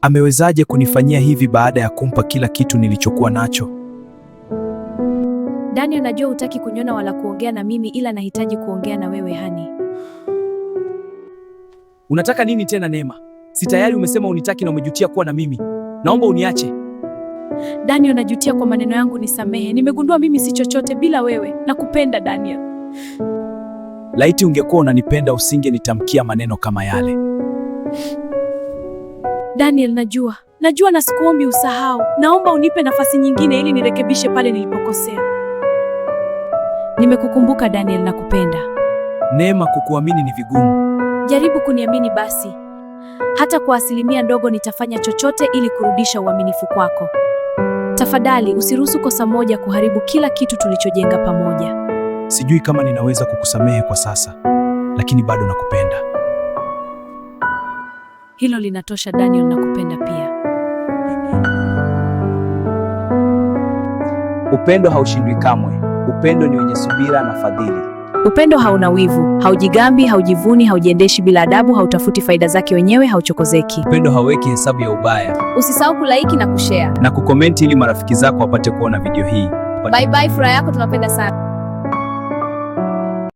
Amewezaje kunifanyia hivi baada ya kumpa kila kitu nilichokuwa nacho? Daniel, najua hutaki kunyona wala kuongea na mimi, ila nahitaji kuongea na wewe hani. Unataka nini tena Neema? Si tayari umesema unitaki na umejutia kuwa na mimi. Naomba uniache. Daniel, najutia kwa maneno yangu, nisamehe. Nimegundua mimi si chochote bila wewe. Nakupenda Daniel. Laiti ungekuwa unanipenda usingenitamkia maneno kama yale. Daniel, najua na sikuombi usahau. Naomba unipe nafasi nyingine ili nirekebishe pale nilipokosea. Nimekukumbuka Daniel, nakupenda. Neema, kukuamini ni vigumu. Jaribu kuniamini basi. Hata kwa asilimia ndogo nitafanya chochote ili kurudisha uaminifu kwako. Tafadhali usiruhusu kosa moja kuharibu kila kitu tulichojenga pamoja. Sijui kama ninaweza kukusamehe kwa sasa, lakini bado nakupenda. Hilo linatosha Daniel, nakupenda pia. Upendo haushindwi kamwe. Upendo ni wenye subira na fadhili. Upendo hauna wivu, haujigambi, haujivuni, haujiendeshi bila adabu, hautafuti faida zake wenyewe, hauchokozeki. Upendo hauweki hesabu ya ubaya. Usisahau kulike na kushare na kukomenti ili marafiki zako wapate kuona video hii. Bye bye, furaha yako tunapenda sana.